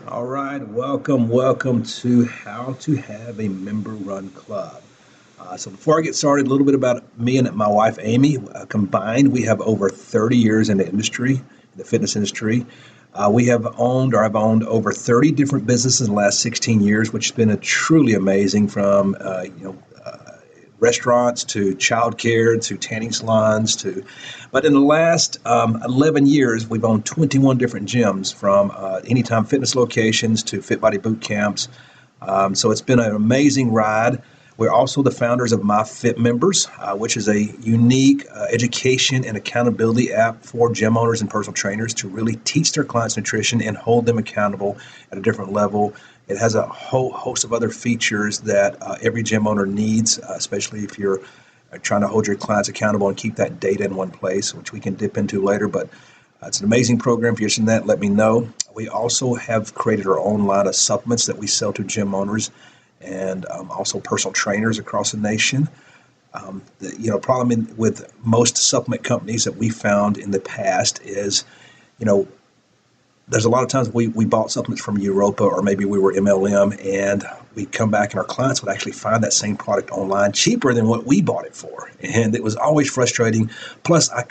All right, welcome to How to Have a Member-Run Club. So before I get started, a little bit about me and my wife, Amy. Combined, we have over 30 years in the industry, the fitness industry. I've owned over 30 different businesses in the last 16 years, which has been a truly amazing from, restaurants to childcare to tanning salons but in the last 11 years, we've owned 21 different gyms from Anytime Fitness locations to Fit Body boot camps. So it's been an amazing ride. We're also the founders of My Fit Members, which is a unique education and accountability app for gym owners and personal trainers to really teach their clients nutrition and hold them accountable at a different level. It has a whole host of other features that every gym owner needs, especially if you're trying to hold your clients accountable and keep that data in one place, which we can dip into later. But it's an amazing program. If you're interested in that, let me know. We also have created our own line of supplements that we sell to gym owners and also personal trainers across the nation. The problem with most supplement companies that we found in the past is, there's a lot of times we bought supplements from Europa or maybe we were MLM, and we come back and our clients would actually find that same product online cheaper than what we bought it for. And it was always frustrating. Plus, I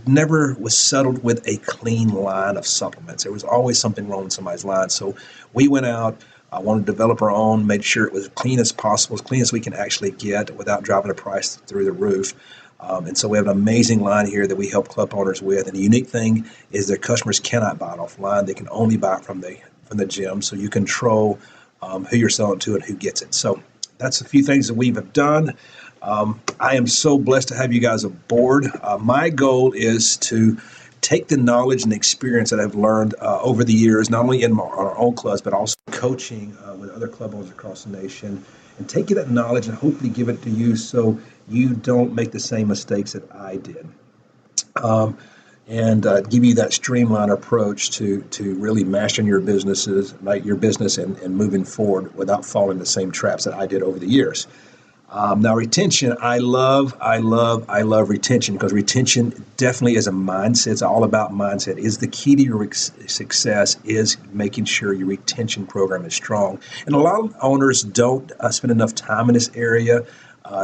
never was settled with a clean line of supplements. There was always something wrong with somebody's line. So we went out, I wanted to develop our own, made sure it was as clean as possible, as clean as we can actually get without driving the price through the roof. And so we have an amazing line here that we help club owners with. And the unique thing is their customers cannot buy it offline. They can only buy it from the gym. So you control who you're selling to and who gets it. So that's a few things that we've done. I am so blessed to have you guys aboard. My goal is to take the knowledge and experience that I've learned over the years, not only in our own clubs, but also coaching with other club owners across the nation, and take that knowledge and hopefully give it to you so you don't make the same mistakes that I did. And give you that streamlined approach to really mastering your business and moving forward without falling the same traps that I did over the years. Now, retention, I love retention, because retention definitely is a mindset. It's all about mindset. Is the key to your success is making sure your retention program is strong. And a lot of owners don't spend enough time in this area.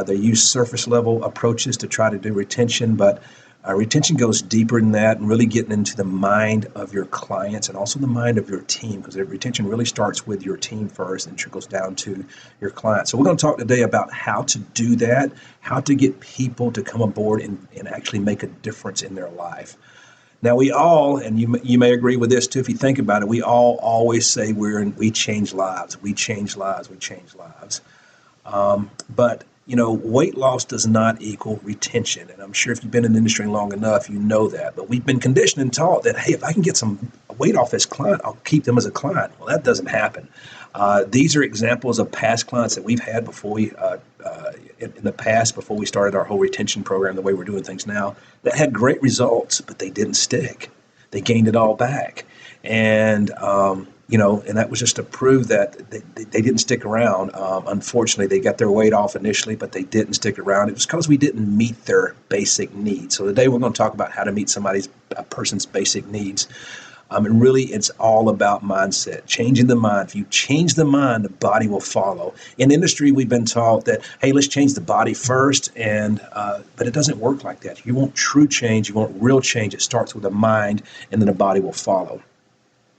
They use surface level approaches to try to do retention, but retention goes deeper than that, and really getting into the mind of your clients and also the mind of your team, because retention really starts with your team first and trickles down to your clients. So we're going to talk today about how to do that, how to get people to come aboard and actually make a difference in their life. Now, we all, and you may agree with this too, if you think about it, we all always say we change lives, we change lives, we change lives. But weight loss does not equal retention. And I'm sure if you've been in the industry long enough, you know that. But we've been conditioned and taught that, hey, if I can get some weight off this client, I'll keep them as a client. Well, that doesn't happen. These are examples of past clients that we've had before before we started our whole retention program, the way we're doing things now, that had great results, but they didn't stick. They gained it all back. And, and that was just to prove that they didn't stick around. Unfortunately, they got their weight off initially, but they didn't stick around. It was because we didn't meet their basic needs. So today we're going to talk about how to meet a person's basic needs. And really, it's all about mindset, changing the mind. If you change the mind, the body will follow. In industry, we've been taught that, hey, let's change the body first, but it doesn't work like that. You want true change, you want real change. It starts with the mind, and then the body will follow.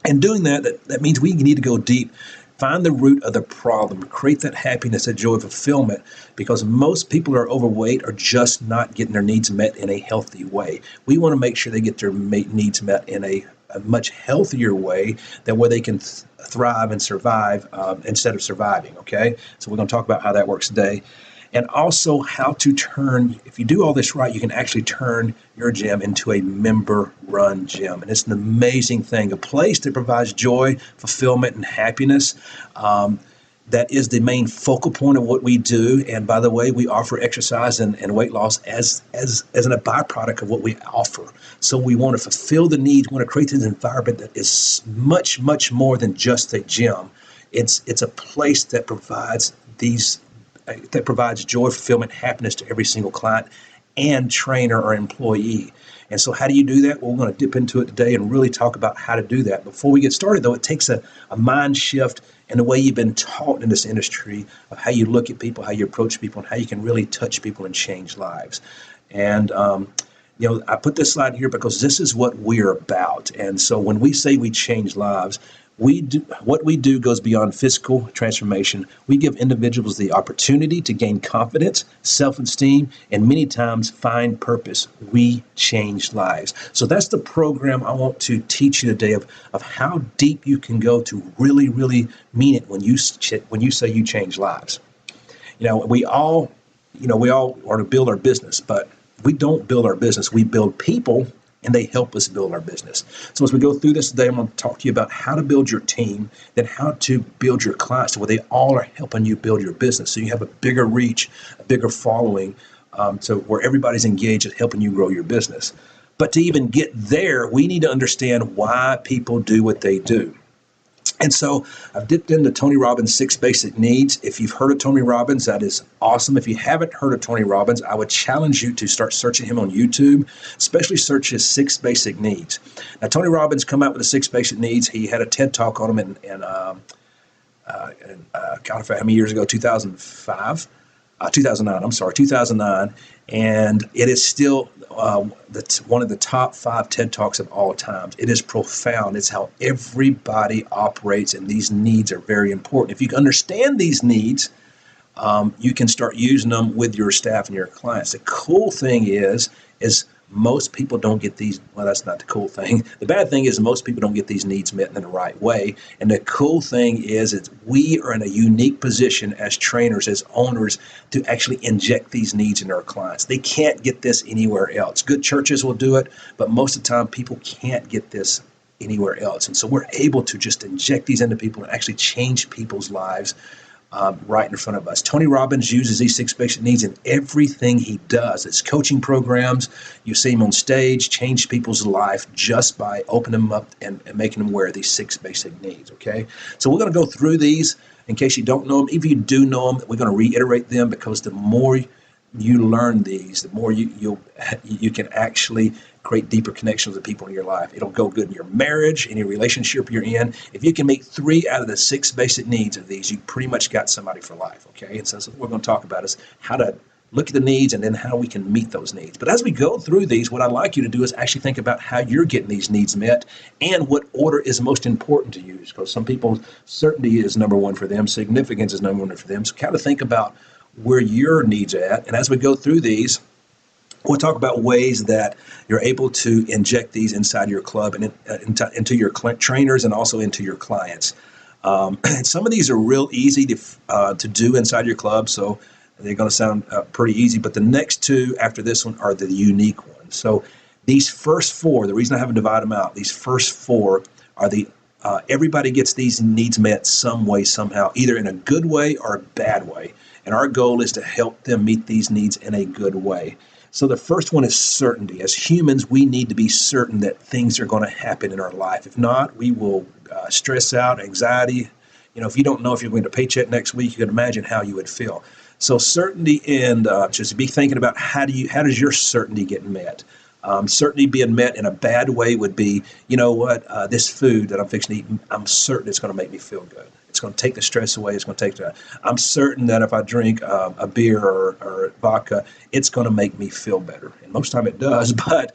And doing that means we need to go deep, find the root of the problem, create that happiness, that joy, fulfillment, because most people who are overweight are just not getting their needs met in a healthy way. We want to make sure they get their needs met in a much healthier way, that way they can thrive and survive instead of surviving, okay? So we're going to talk about how that works today. And also how to if you do all this right, you can actually turn your gym into a member-run gym. And it's an amazing thing, a place that provides joy, fulfillment, and happiness. That is the main focal point of what we do. And by the way, we offer exercise and weight loss as a byproduct of what we offer. So we want to fulfill the needs, we want to create this environment that is much, much more than just a gym. It's a place that provides joy, fulfillment, happiness to every single client and trainer or employee. And so how do you do that? Well, we're going to dip into it today and really talk about how to do that. Before we get started, though, it takes a mind shift in the way you've been taught in this industry of how you look at people, how you approach people, and how you can really touch people and change lives. And, I put this slide here because this is what we're about. And so when we say we change lives, what we do goes beyond physical transformation. We give individuals the opportunity to gain confidence, self-esteem, and many times find purpose. We change lives. So that's the program I want to teach you today of how deep you can go to really, really mean it when you say you change lives. We all are to build our business, but we don't build our business. We build people, and they help us build our business. So as we go through this today, I'm going to talk to you about how to build your team, then how to build your clients to where they all are helping you build your business. So you have a bigger reach, a bigger following, so where everybody's engaged at helping you grow your business. But to even get there, we need to understand why people do what they do. And so I've dipped into Tony Robbins' 6 basic needs. If you've heard of Tony Robbins, that is awesome. If you haven't heard of Tony Robbins, I would challenge you to start searching him on YouTube, especially search his 6 basic needs. Now, Tony Robbins come out with the 6 basic needs. He had a TED Talk on them God, I forgot how many years ago, 2009, and it is still one of the top 5 TED Talks of all times. It is profound. It's how everybody operates, and these needs are very important. If you can understand these needs, you can start using them with your staff and your clients. The cool thing is most people don't get these. Well, that's not the cool thing. The bad thing is most people don't get these needs met in the right way. And the cool thing is we are in a unique position as trainers, as owners, to actually inject these needs into our clients. They can't get this anywhere else. Good churches will do it, but most of the time people can't get this anywhere else. And so we're able to just inject these into people and actually change people's lives right in front of us. Tony Robbins uses these 6 basic needs in everything he does. It's coaching programs. You see him on stage, change people's life just by opening them up and making them aware of these 6 basic needs, okay? So we're going to go through these in case you don't know them. If you do know them, we're going to reiterate them because the more you learn these, the more you can actually create deeper connections with people in your life. It'll go good in your marriage, any relationship you're in. If you can meet 3 out of the 6 basic needs of these, you pretty much got somebody for life, okay? And so what we're going to talk about is how to look at the needs and then how we can meet those needs. But as we go through these, what I'd like you to do is actually think about how you're getting these needs met and what order is most important to you. Because some people, certainty is number 1 for them, significance is number 1 for them. So kind of think about where your needs are at. And as we go through these, we'll talk about ways that you're able to inject these inside your club and into your trainers and also into your clients. And some of these are real easy to do inside your club, so they're going to sound pretty easy. But the next 2 after this one are the unique ones. So these first 4, the reason I haven't divided them out, these first 4 are everybody gets these needs met some way, somehow, either in a good way or a bad way. And our goal is to help them meet these needs in a good way. So the first one is certainty. As humans, we need to be certain that things are going to happen in our life. If not, we will stress out, anxiety. If you don't know if you're going to paycheck next week, you can imagine how you would feel. So certainty, and just be thinking about how does your certainty get met? Certainty being met in a bad way would be, this food that I'm fixing to eat, I'm certain it's going to make me feel good. It's going to take the stress away. It's going to take I'm certain that if I drink a beer or vodka, it's going to make me feel better. And most of the time it does, but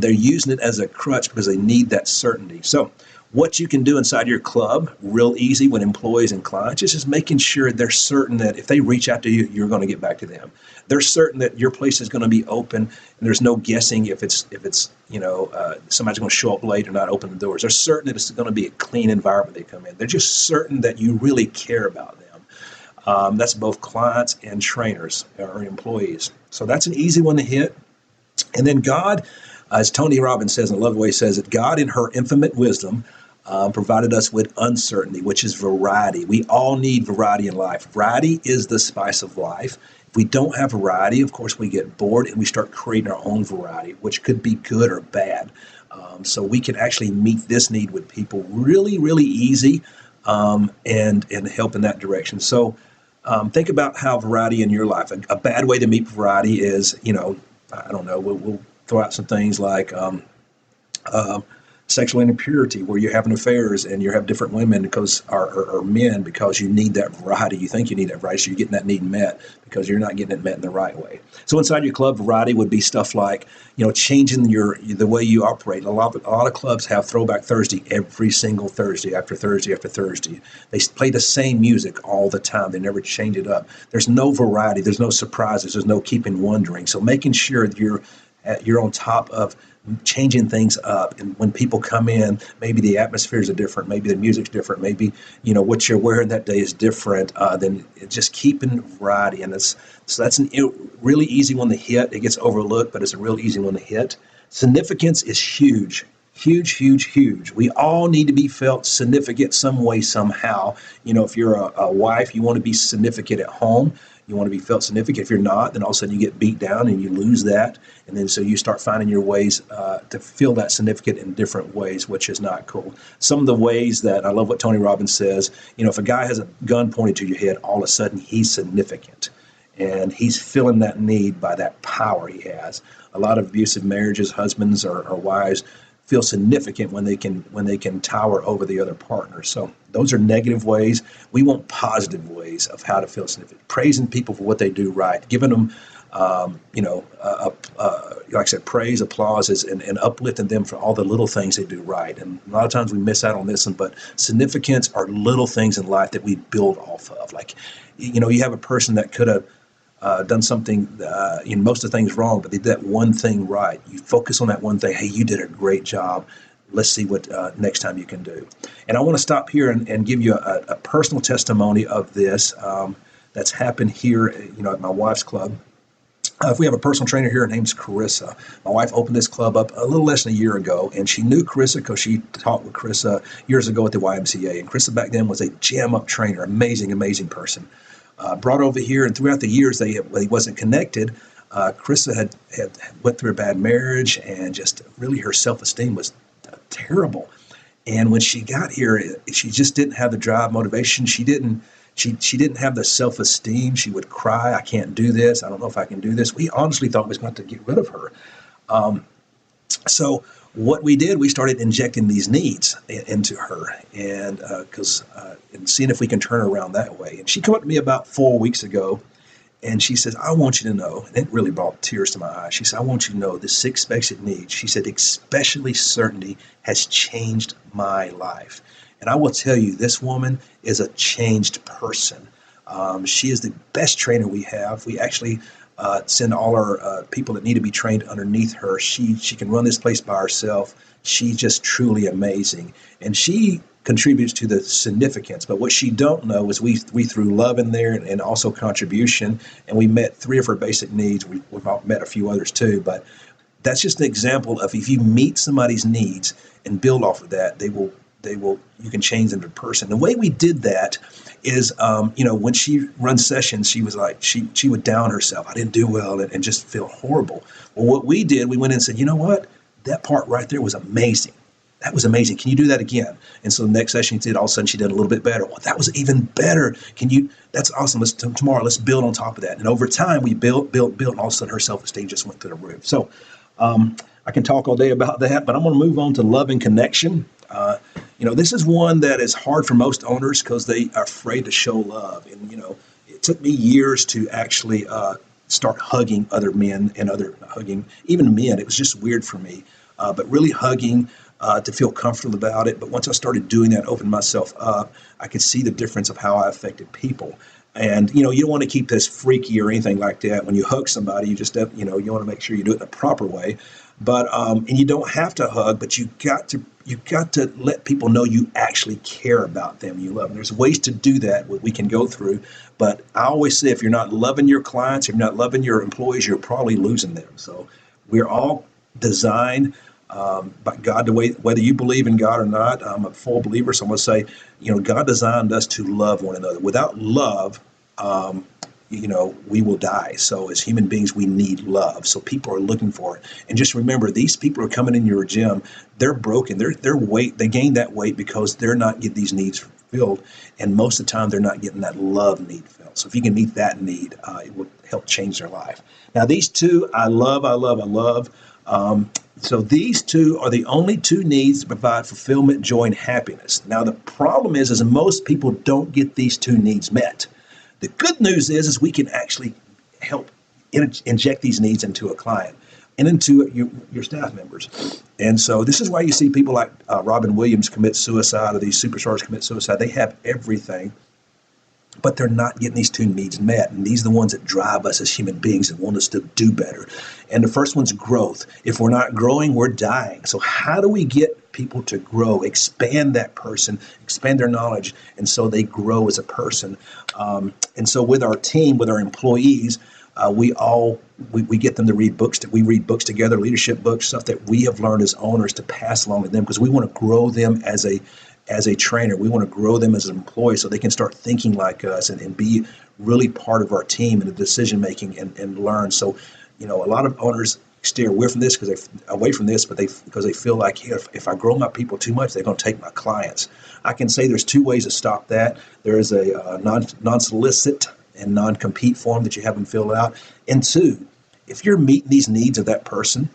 they're using it as a crutch because they need that certainty. So what you can do inside your club, real easy with employees and clients, is just making sure they're certain that if they reach out to you, you're going to get back to them. They're certain that your place is going to be open, and there's no guessing if it's somebody's going to show up late or not open the doors. They're certain that it's going to be a clean environment they come in. They're just certain that you really care about them. That's both clients and trainers or employees. So that's an easy one to hit. And then God, as Tony Robbins says, and I love the way he says it, God in her infinite wisdom provided us with uncertainty, which is variety. We all need variety in life. Variety is the spice of life. If we don't have variety, of course, we get bored and we start creating our own variety, which could be good or bad. So we can actually meet this need with people really, really easy and help in that direction. So think about how variety in your life. A bad way to meet variety is, I don't know, we'll throw out some things like uh, sexual impurity, where you're having affairs and you have different women because or men, because you need that variety. You think you need that variety, so you're getting that need met because you're not getting it met in the right way. So inside your club, variety would be stuff like, changing the way you operate. A lot of clubs have Throwback Thursday every single Thursday after Thursday after Thursday. They play the same music all the time. They never change it up. There's no variety. There's no surprises. There's no keeping wondering. So making sure that you're on top of changing things up. And when people come in, maybe the atmospheres are different, maybe the music's different, maybe what you're wearing that day is different. Then just keeping variety, and that's a really easy one to hit. It gets overlooked, but it's a real easy one to hit. Significance is huge. Huge, huge, huge. We all need to be felt significant some way, somehow. If you're a wife, you want to be significant at home. You want to be felt significant. If you're not, then all of a sudden you get beat down and you lose that. And then so you start finding your ways to feel that significant in different ways, which is not cool. Some of the ways that I love what Tony Robbins says, if a guy has a gun pointed to your head, all of a sudden he's significant. And he's filling that need by that power he has. A lot of abusive marriages, husbands or wives, feel significant when they can tower over the other partner. So those are negative ways. We want positive ways of how to feel significant. Praising people for what they do right, giving them, like I said, praise, applause, and uplifting them for all the little things they do right. And a lot of times we miss out on this one, but significance are little things in life that we build off of. Like, you have a person that could have done something, most of the things wrong, but they did that one thing right. You focus on that one thing. Hey, you did a great job. Let's see what next time you can do. And I want to stop here and give you a personal testimony of this that's happened here, at my wife's club. If we have a personal trainer here, her name's Carissa. My wife opened this club up a little less than a year ago, and she knew Carissa because she taught with Carissa years ago at the YMCA. And Carissa back then was a jam-up trainer, amazing, amazing person. Brought over here, and throughout the years they wasn't connected. Carissa had went through a bad marriage, and just really her self-esteem was terrible. And when she got here, she just didn't have the drive, motivation. She didn't have the self-esteem. She would cry, I can't do this. I don't know if I can do this. We honestly thought we was going to get rid of her. So what we did, we started injecting these needs into her, and seeing if we can turn her around that way. And she came up to me about 4 weeks ago, and she says, I want you to know, and it really brought tears to my eyes. She said, I want you to know the 6 basic needs. She said, especially certainty has changed my life. And I will tell you, this woman is a changed person. She is the best trainer we have. We actually send all our people that need to be trained underneath her. She can run this place by herself. She's just truly amazing. And she contributes to the significance. But what she don't know is we threw love in there and also contribution. And we met 3 of her basic needs. We've met a few others too. But that's just an example of, if you meet somebody's needs and build off of that, you can change them to person. The way we did that is, when she runs sessions, she was like, she would down herself. I didn't do well and just feel horrible. Well, what we did, we went in and said, you know what? That part right there was amazing. That was amazing. Can you do that again? And so the next session she did, all of a sudden she did a little bit better. Well, that was even better. That's awesome. Tomorrow, let's build on top of that. And over time, we built, and all of a sudden her self-esteem just went through the roof. So I can talk all day about that, but I'm going to move on to love and connection. This is one that is hard for most owners because they are afraid to show love. And, it took me years to actually start hugging other men and hugging even men. It was just weird for me, but really hugging to feel comfortable about it. But once I started doing that, opened myself up, I could see the difference of how I affected people. And, you don't want to keep this freaky or anything like that. When you hug somebody, you just, you want to make sure you do it in a proper way. But, and you don't have to hug, but you got to let people know you actually care about them, you love them. There's ways to do that we can go through. But I always say, if you're not loving your clients, if you're not loving your employees, you're probably losing them. So we're all designed by God, the way, whether you believe in God or not. I'm a full believer, so I'm going to say, God designed us to love one another. Without love, we will die. So as human beings, we need love. So people are looking for it. And just remember, these people are coming in your gym. They're broken. Their weight, they gained that weight because they're not getting these needs fulfilled. And most of the time, they're not getting that love need filled. So if you can meet that need, it will help change their life. Now, these two, I love, I love, I love. So these two are the only two needs to provide fulfillment, joy, and happiness. Now, the problem is most people don't get these two needs met. The good news is we can actually help inject these needs into a client and into your staff members. And so this is why you see people like Robin Williams commit suicide, or these superstars commit suicide. They have everything, but they're not getting these two needs met. And these are the ones that drive us as human beings and want us to do better. And the first one's growth. If we're not growing, we're dying. So how do we get people to grow, expand that person, expand their knowledge, and so they grow as a person? And so with our team, with our employees, we get them to read books. We read books together, leadership books, stuff that we have learned as owners to pass along to them, because we want to grow them as a trainer. We want to grow them as an employee so they can start thinking like us and be really part of our team and the decision making and learn. So, a lot of owners steer away from this because they feel like, hey, if I grow my people too much, they're going to take my clients. I can say there's two ways to stop that. There is a non-solicit and non-compete form that you have them fill out. And two, if you're meeting these needs of that person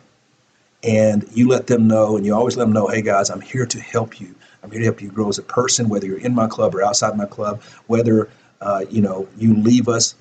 and you let them know, and you always let them know, hey guys, I'm here to help you. I'm here to help you grow as a person, whether you're in my club or outside my club, whether you leave us.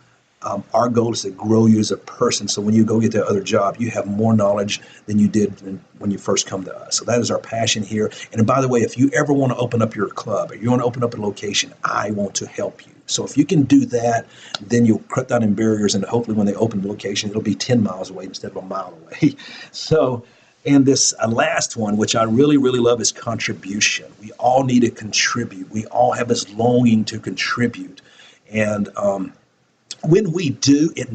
Our goal is to grow you as a person. So when you go get that other job, you have more knowledge than you did when you first come to us. So that is our passion here. And by the way, if you ever want to open up your club or you want to open up a location, I want to help you. So if you can do that, then you'll cut down in barriers, and hopefully when they open the location, it'll be 10 miles away instead of a mile away. So, and this last one, which I really, really love, is contribution. We all need to contribute. We all have this longing to contribute. And when we do, it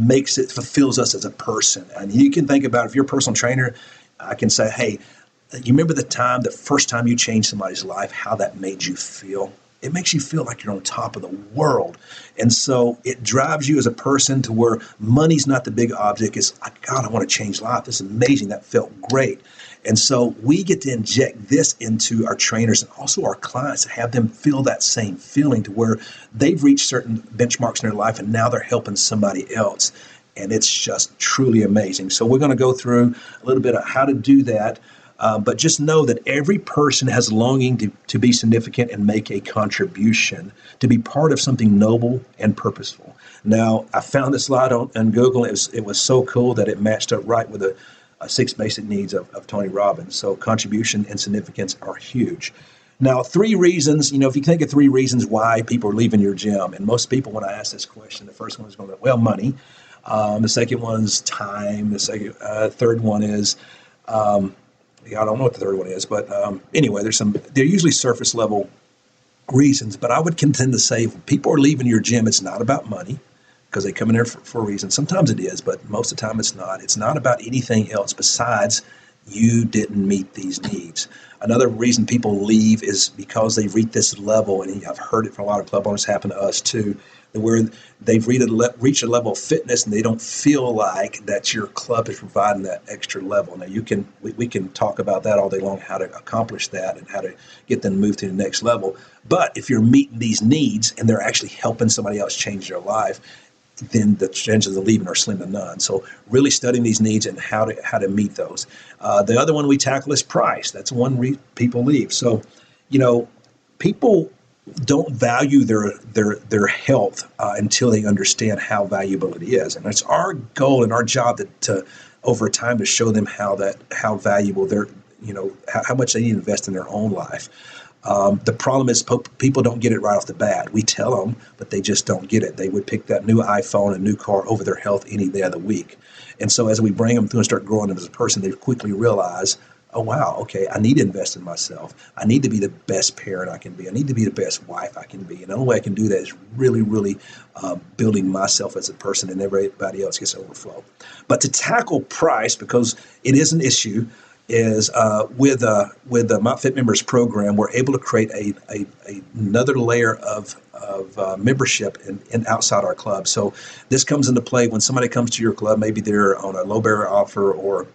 fulfills us as a person. And you can think about, if you're a personal trainer, I can say, hey, you remember the first time you changed somebody's life, how that made you feel? It makes you feel like you're on top of the world. And so it drives you as a person to where money's not the big object. It's, God, I want to change life. This is amazing. That felt great. And so we get to inject this into our trainers and also our clients to have them feel that same feeling, to where they've reached certain benchmarks in their life and now they're helping somebody else. And it's just truly amazing. So we're going to go through a little bit of how to do that. But just know that every person has longing to be significant and make a contribution, to be part of something noble and purposeful. Now, I found this slide on Google. It was so cool that it matched up right with the 6 basic needs of Tony Robbins. So contribution and significance are huge. Now, 3 reasons, if you think of 3 reasons why people are leaving your gym, and most people, when I ask this question, the first one is going to be, well, money. The second one's time. The third one is, I don't know what the third one is, but anyway, they're usually surface level reasons. But I would contend to say, if people are leaving your gym, it's not about money, because they come in there for a reason. Sometimes it is, but most of the time it's not. It's not about anything else besides you didn't meet these needs. Another reason people leave is because they've reached this level, and I've heard it from a lot of club owners, happen to us too, where they've reached a level of fitness and they don't feel like that your club is providing that extra level. Now we can talk about that all day long, how to accomplish that and how to get them to move to the next level. But if you're meeting these needs and they're actually helping somebody else change their life, then the chances of leaving are slim to none. So really studying these needs and how to meet those. The other one we tackle is price. That's one people leave. So, people don't value their health until they understand how valuable it is. And it's our goal and our job to over time to show them how valuable they're, how much they need to invest in their own life. The problem is people don't get it right off the bat. We tell them, but they just don't get it. They would pick that new iPhone and new car over their health any day of the week. And so as we bring them through and start growing them as a person, they quickly realize, oh, wow, okay, I need to invest in myself. I need to be the best parent I can be. I need to be the best wife I can be. And the only way I can do that is really, really building myself as a person, and everybody else gets overflow. But to tackle price, because it is an issue, is with the Mount Fit Members program, we're able to create another layer of membership in outside our club. So this comes into play when somebody comes to your club, maybe they're on a low barrier offer or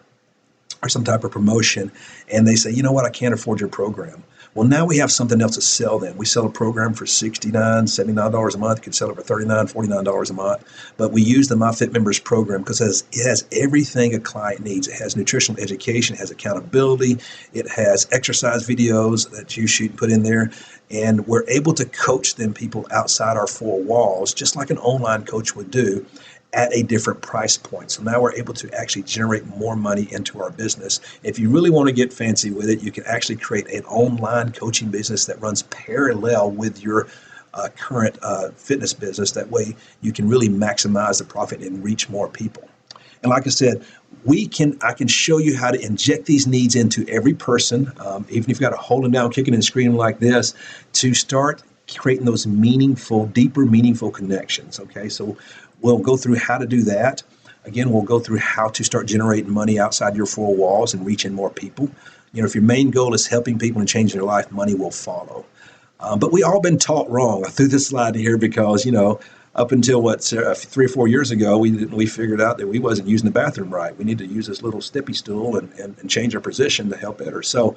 some type of promotion, and they say, you know what, I can't afford your program. Well, now we have something else to sell them. We sell a program for $69, $79 a month. You could sell it for $39, $49 a month. But we use the MyFitMembers program because it has everything a client needs. It has nutritional education, it has accountability, it has exercise videos that you shoot and put in there. And we're able to coach them, people outside our four walls, just like an online coach would do, at a different price point. So now we're able to actually generate more money into our business. If you really want to get fancy with it, you can actually create an online coaching business that runs parallel with your current fitness business. That way you can really maximize the profit and reach more people. And like I said, I can show you how to inject these needs into every person, even if you've got to hold them down, kicking and screaming like this, to start creating those deeper meaningful connections. Okay, so we'll go through how to do that. Again, we'll go through how to start generating money outside your four walls and reaching more people. If your main goal is helping people and changing their life, money will follow. But we all been taught wrong. I threw this slide here because, up until 3 or 4 years ago, we figured out that we wasn't using the bathroom right. We need to use this little steppy stool and change our position to help better. So,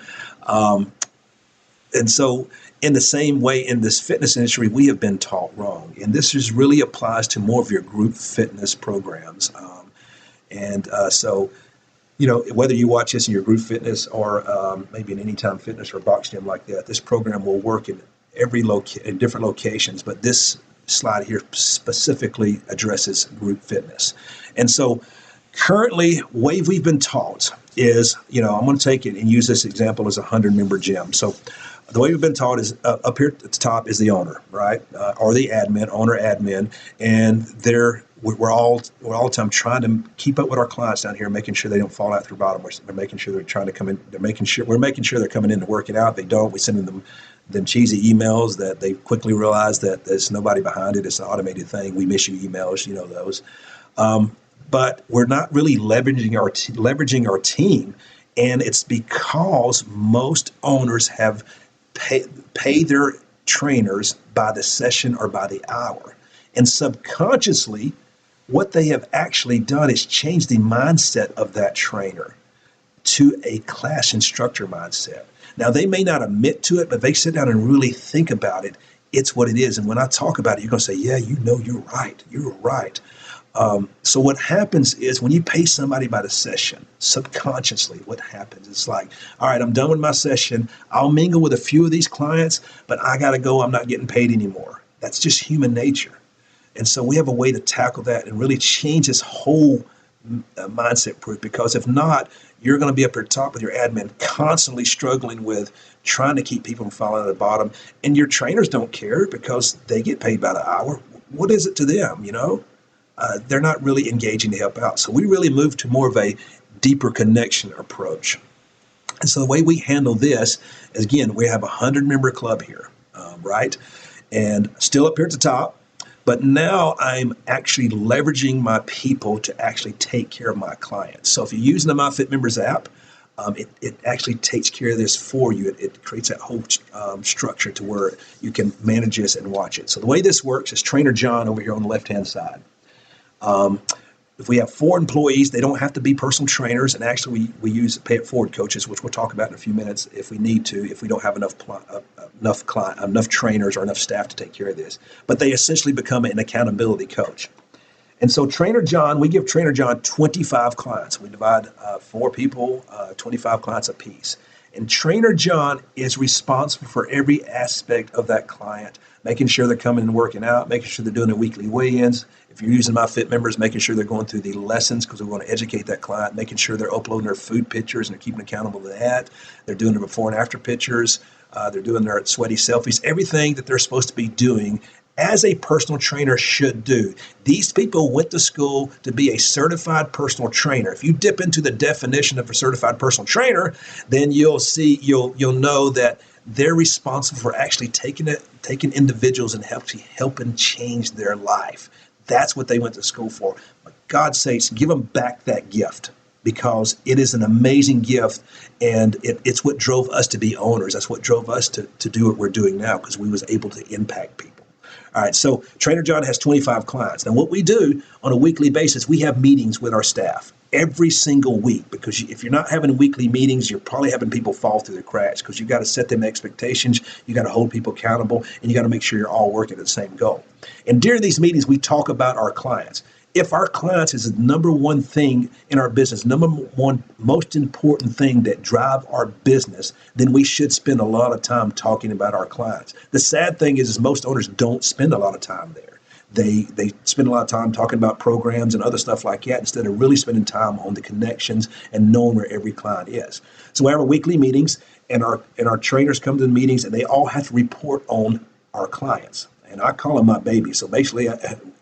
in the same way, in this fitness industry, we have been taught wrong. And this really applies to more of your group fitness programs. So, whether you watch this in your group fitness or maybe in Anytime Fitness or box gym like that, this program will work in in different locations. But this slide here specifically addresses group fitness. And so currently, way we've been taught is, I'm going to take it and use this example as a 100-member gym. So the way we've been taught is up here at the top is the owner, right? Or the owner admin. And we're all the time trying to keep up with our clients down here, making sure they don't fall out through the bottom. They're making sure they're trying to come in. We're making sure they're coming in to work it out. They don't. We send them cheesy emails that they quickly realize that there's nobody behind it. It's an automated thing. We miss you emails, those. But we're not really leveraging our team. And it's because most owners have pay their trainers by the session or by the hour. And subconsciously, what they have actually done is change the mindset of that trainer to a class instructor mindset. Now, they may not admit to it, but they sit down and really think about it. It's what it is. And when I talk about it, you're going to say, yeah, you're right. You're right. So what happens is when you pay somebody by the session, subconsciously, what happens? It's like, all right, I'm done with my session. I'll mingle with a few of these clients, but I got to go. I'm not getting paid anymore. That's just human nature. And so we have a way to tackle that and really change this whole mindset proof, because if not, you're going to be up at the top with your admin constantly struggling with trying to keep people from falling at the bottom. And your trainers don't care because they get paid by the hour. What is it to them, they're not really engaging to help out. So we really move to more of a deeper connection approach. And so the way we handle this is, again, we have a 100-member club here, right? And still up here at the top. But now I'm actually leveraging my people to actually take care of my clients. So if you're using the MyFitMembers app, it actually takes care of this for you. It creates that whole structure to where you can manage this and watch it. So the way this works is Trainer John over here on the left-hand side. If we have 4 employees, they don't have to be personal trainers. And actually, we use pay it forward coaches, which we'll talk about in a few minutes if we need to, if we don't have enough trainers or enough staff to take care of this. But they essentially become an accountability coach. And so Trainer John, we give Trainer John 25 clients. We divide 4 people, 25 clients apiece. And Trainer John is responsible for every aspect of that client, making sure they're coming and working out, making sure they're doing their weekly weigh-ins. If you're using MyFitMembers, making sure they're going through the lessons because we want to educate that client, making sure they're uploading their food pictures and they're keeping accountable to that. They're doing their before and after pictures. They're doing their sweaty selfies, everything that they're supposed to be doing as a personal trainer should do. These people went to school to be a certified personal trainer. If you dip into the definition of a certified personal trainer, then you'll know that they're responsible for actually taking individuals and helping change their life. That's what they went to school for. For God's sakes, give them back that gift, because it is an amazing gift, and it's what drove us to be owners. That's what drove us to do what we're doing now, because we was able to impact people. All right, so Trainer John has 25 clients. Now, what we do on a weekly basis, we have meetings with our staff. every single week, because if you're not having weekly meetings, you're probably having people fall through the cracks, because you got to set them expectations, you got to hold people accountable, and you got to make sure you're all working at the same goal. And during these meetings, we talk about our clients. If our clients is the number one thing in our business, number one most important thing that drive our business, then we should spend a lot of time talking about our clients. The sad thing is most owners don't spend a lot of time there. They spend a lot of time talking about programs and other stuff like that instead of really spending time on the connections and knowing where every client is. So we have our weekly meetings, and our trainers come to the meetings, and they all have to report on our clients. And I call them my babies. So basically,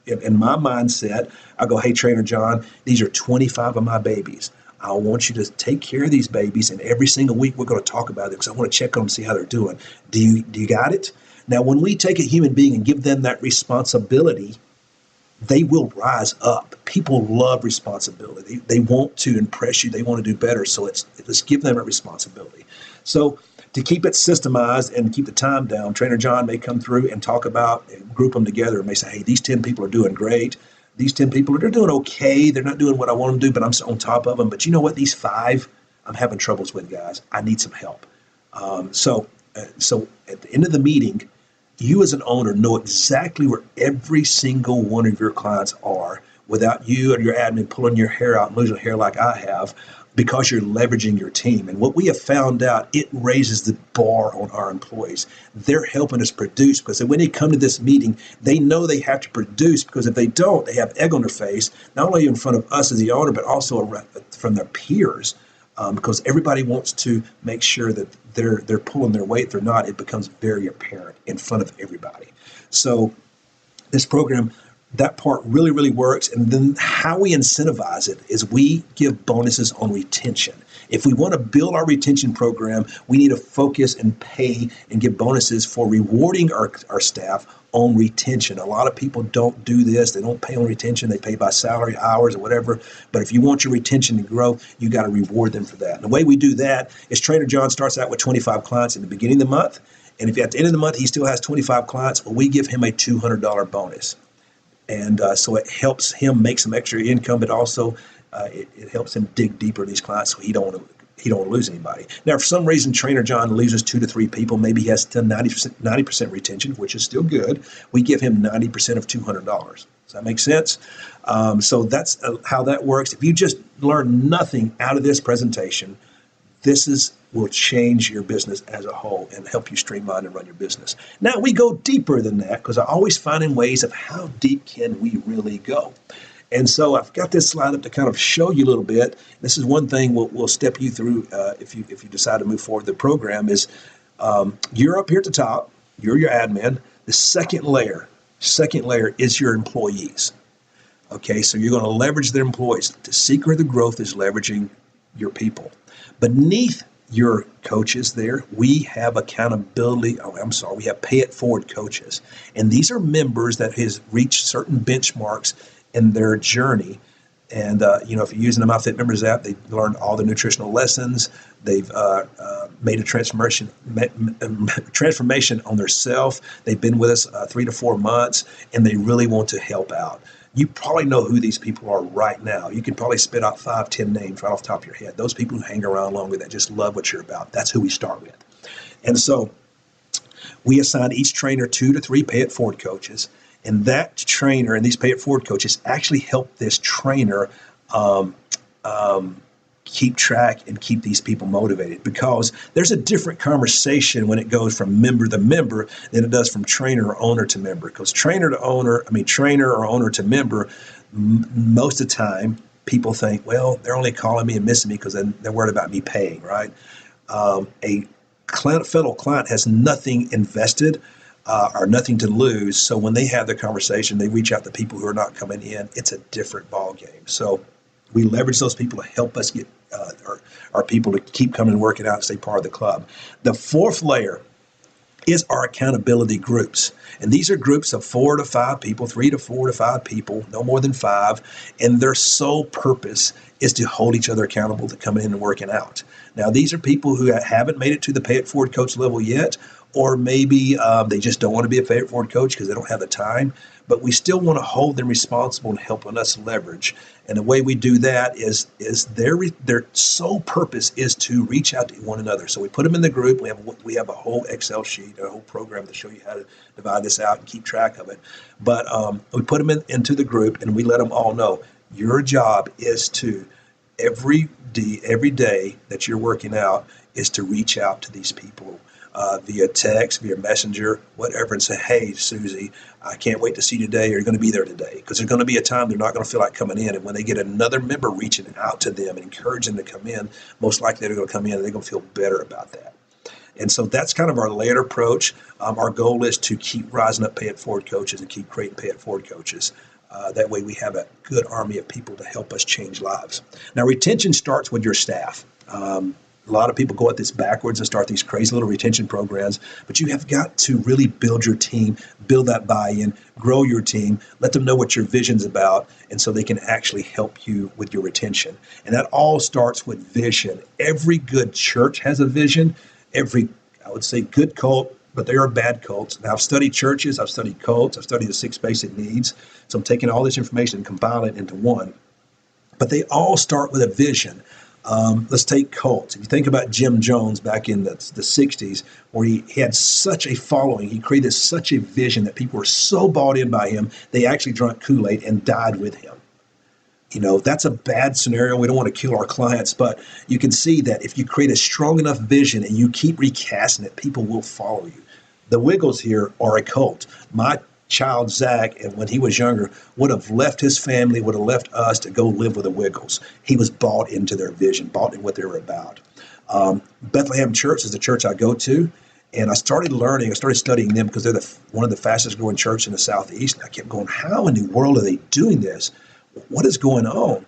in my mindset, I go, hey, Trainer John, these are 25 of my babies. I want you to take care of these babies, and every single week we're going to talk about it because I want to check on them, see how they're doing. Do you got it? Now, when we take a human being and give them that responsibility, they will rise up. People love responsibility. They want to impress you. They want to do better. So let's give them a responsibility. So to keep it systemized and keep the time down, Trainer John may come through and talk about, group them together, and may say, hey, these 10 people are doing great. These 10 people, they're doing okay. They're not doing what I want them to do, but I'm on top of them. But you know what? These 5, I'm having troubles with, guys. I need some help. So at the end of the meeting, you as an owner know exactly where every single one of your clients are without you or your admin pulling your hair out and losing hair like I have, because you're leveraging your team. And what we have found out, it raises the bar on our employees. They're helping us produce, because when they come to this meeting, they know they have to produce, because if they don't, they have egg on their face, not only in front of us as the owner, but also from their peers. Because everybody wants to make sure that they're pulling their weight. If they're not, it becomes very apparent in front of everybody. So this program, that part really, really works. And then how we incentivize it is we give bonuses on retention. If we want to build our retention program, we need to focus and pay and give bonuses for rewarding our staff on retention. A lot of people don't do this. They don't pay on retention. They pay by salary, hours, or whatever. But if you want your retention to grow, you got to reward them for that. And the way we do that is Trainer John starts out with 25 clients in the beginning of the month. And if at the end of the month he still has 25 clients, well, we give him a $200 bonus. And so it helps him make some extra income, but also it helps him dig deeper in these clients, so he don't want to lose anybody. Now, for some reason, Trainer John loses 2 to 3 people. Maybe he has 90% retention, which is still good. We give him 90% of $200. Does that make sense? So that's how that works. If you just learn nothing out of this presentation, will change your business as a whole and help you streamline and run your business. Now, we go deeper than that, because I always finding ways of how deep can we really go. And so I've got this slide up to kind of show you a little bit. This is one thing we'll step you through if you decide to move forward. The program is you're up here at the top. You're your admin. The second layer is your employees. Okay, so you're going to leverage their employees. The secret of the growth is leveraging your people. Beneath your coaches there, we have accountability. We have pay it forward coaches. And these are members that has reached certain benchmarks in their journey. And, if you're using the MyFitMembers app, they've learned all the nutritional lessons. They've made a transformation on their self. They've been with us 3 to 4 months, and they really want to help out. You probably know who these people are right now. You can probably spit out 5, 10 names right off the top of your head. Those people who hang around longer, that just love what you're about. That's who we start with. And so we assign each trainer 2 to 3 pay it forward coaches. And that trainer and these pay it forward coaches actually help this trainer keep track and keep these people motivated, because there's a different conversation when it goes from member to member than it does from trainer or owner to member. Because trainer or owner to member, most of the time people think, well, they're only calling me and missing me because they're worried about me paying, right? A fellow client has nothing invested or nothing to lose. So when they have the conversation, they reach out to people who are not coming in. It's a different ball game. So we leverage those people to help us get our people to keep coming and working out and stay part of the club. The fourth layer is our accountability groups. And these are groups of 4 to 5 people, 3 to 4 to 5 people, no more than 5. And their sole purpose is to hold each other accountable to coming in and working out. Now, these are people who haven't made it to the pay it forward coach level yet, or maybe they just don't want to be a pay it forward coach because they don't have the time. But we still want to hold them responsible and helping us leverage. And the way we do that is their sole purpose is to reach out to one another. So we put them in the group. We have a whole Excel sheet, a whole program to show you how to divide this out and keep track of it. But we put them into the group, and we let them all know your job is to every day that you're working out is to reach out to these people via text, via messenger, whatever, and say, hey, Susie, I can't wait to see you today. Are you going to be there today? Because there's going to be a time they're not going to feel like coming in. And when they get another member reaching out to them and encouraging them to come in, most likely they're going to come in and they're going to feel better about that. And so that's kind of our layered approach. Our goal is to keep rising up pay it forward coaches and keep creating pay it forward coaches. That way we have a good army of people to help us change lives. Now, retention starts with your staff. A lot of people go at this backwards and start these crazy little retention programs, but you have got to really build your team, build that buy-in, grow your team, let them know what your vision's about, and so they can actually help you with your retention. And that all starts with vision. Every good church has a vision. Every, I would say, good cult, but there are bad cults. Now, I've studied churches, I've studied cults, I've studied the 6 basic needs. So I'm taking all this information and compiling it into one. But they all start with a vision. Let's take cults. If you think about Jim Jones back in the 60s, where he had such a following, he created such a vision that people were so bought in by him, they actually drank Kool-Aid and died with him. You know, that's a bad scenario. We don't want to kill our clients, but you can see that if you create a strong enough vision and you keep recasting it, people will follow you. The Wiggles here are a cult. My child, Zach, and when he was younger, would have left his family, would have left us to go live with the Wiggles. He was bought into their vision, bought in what they were about. Bethlehem Church is the church I go to, and I started studying them because they're one of the fastest growing churches in the Southeast. And I kept going, how in the world are they doing this? What is going on?